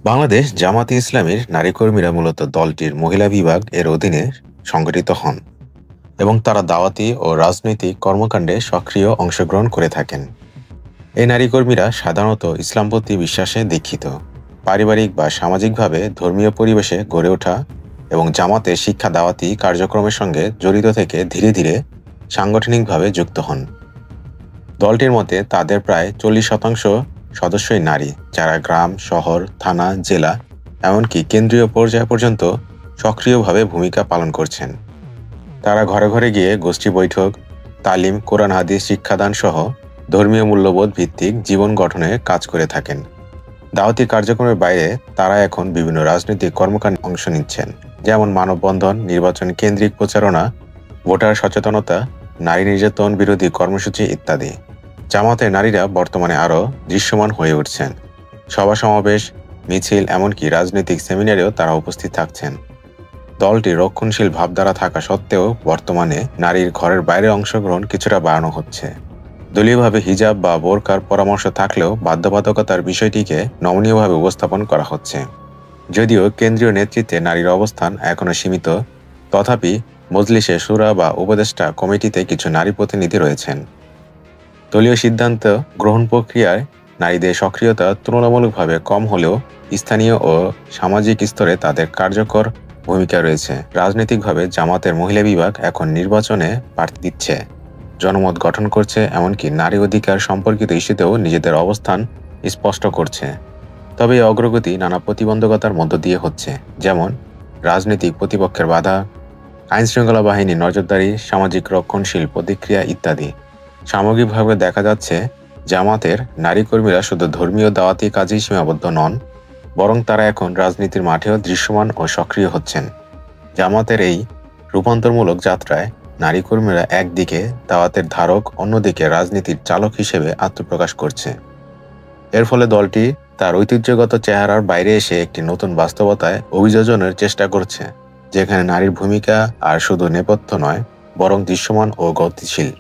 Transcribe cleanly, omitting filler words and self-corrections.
বাংলাদেশ জামাতে ইসলামীর নারী কর্মীরা মূলত দলটির মহিলা বিভাগ এর অধীনে সংগঠিত হন এবং তারা দাওয়াতি ও রাজনৈতিক কর্মকাণ্ডে সক্রিয় অংশগ্রহণ করে থাকেন। এই নারী কর্মীরা সাধারণত ইসলামপন্থী বিশ্বাসে দীক্ষিত, পারিবারিক বা সামাজিকভাবে ধর্মীয় পরিবেশে গড়ে ওঠা এবং জামাতে শিক্ষা দাওয়াতি কার্যক্রমের সঙ্গে জড়িত থেকে ধীরে ধীরে সাংগঠনিকভাবে যুক্ত হন। দলটির মতে তাদের প্রায় 40% সদস্যই নারী, যারা গ্রাম, শহর, থানা, জেলা এমনকি কেন্দ্রীয় পর্যায় পর্যন্ত সক্রিয়ভাবে ভূমিকা পালন করছেন। তারা ঘরে ঘরে গিয়ে গোষ্ঠী বৈঠক, তালিম, কোরআন হাদিস শিক্ষাদান সহ ধর্মীয় মূল্যবোধ ভিত্তিক জীবন গঠনে কাজ করে থাকেন। দাওয়াতি কার্যক্রমের বাইরে তারা এখন বিভিন্ন রাজনৈতিক কর্মকাণ্ডে অংশ নিচ্ছেন, যেমন মানববন্ধন, নির্বাচন কেন্দ্রিক প্রচারণা, ভোটার সচেতনতা, নারী নির্যাতন বিরোধী কর্মসূচি ইত্যাদি। জামাতের নারীরা বর্তমানে আরও দৃশ্যমান হয়ে উঠছেন। সভা সমাবেশ, মিছিল এমনকি রাজনৈতিক সেমিনারেও তারা উপস্থিত থাকছেন। দলটি রক্ষণশীল ভাবধারা থাকা সত্ত্বেও বর্তমানে নারীর ঘরের বাইরে অংশগ্রহণ কিছুটা বাড়ানো হচ্ছে। দলীয়ভাবে হিজাব বা বোরকার পরামর্শ থাকলেও বাধ্যবাধকতার বিষয়টিকে নমনীয়ভাবে উপস্থাপন করা হচ্ছে। যদিও কেন্দ্রীয় নেতৃত্বে নারীর অবস্থান এখনও সীমিত, তথাপি মজলিসে শুরা বা উপদেষ্টা কমিটিতে কিছু নারী প্রতিনিধি রয়েছেন। দলীয় সিদ্ধান্ত গ্রহণ প্রক্রিয়ায় নারীদের সক্রিয়তা তুলনামূলকভাবে কম হলেও স্থানীয় ও সামাজিক স্তরে তাদের কার্যকর ভূমিকা রয়েছে। রাজনৈতিকভাবে জামাতের মহিলা বিভাগ এখন নির্বাচনে প্রার্থী দিচ্ছে, জনমত গঠন করছে, এমনকি নারী অধিকার সম্পর্কিত ইস্যুতেও নিজেদের অবস্থান স্পষ্ট করছে। তবে এই অগ্রগতি নানা প্রতিবন্ধকতার মধ্য দিয়ে হচ্ছে, যেমন রাজনৈতিক প্রতিপক্ষের বাধা, আইনশৃঙ্খলা বাহিনীর নজরদারি, সামাজিক রক্ষণশীল প্রতিক্রিয়া ইত্যাদি। সামগ্রিকভাবে দেখা যাচ্ছে জামাতের নারী কর্মীরা শুধু ধর্মীয় দাওয়াতি কাজেই সীমাবদ্ধ নন, বরং তারা এখন রাজনীতির মাঠেও দৃশ্যমান ও সক্রিয় হচ্ছেন। জামাতের এই রূপান্তরমূলক যাত্রায় নারী কর্মীরা একদিকে দাওয়াতের ধারক, অন্যদিকে রাজনীতির চালক হিসেবে আত্মপ্রকাশ করছে। এর ফলে দলটি তার ঐতিহ্যগত চেহারার বাইরে এসে একটি নতুন বাস্তবতায় অভিযোজনের চেষ্টা করছে, যেখানে নারীর ভূমিকা আর শুধু নেপথ্য নয়, বরং দৃশ্যমান ও গতিশীল।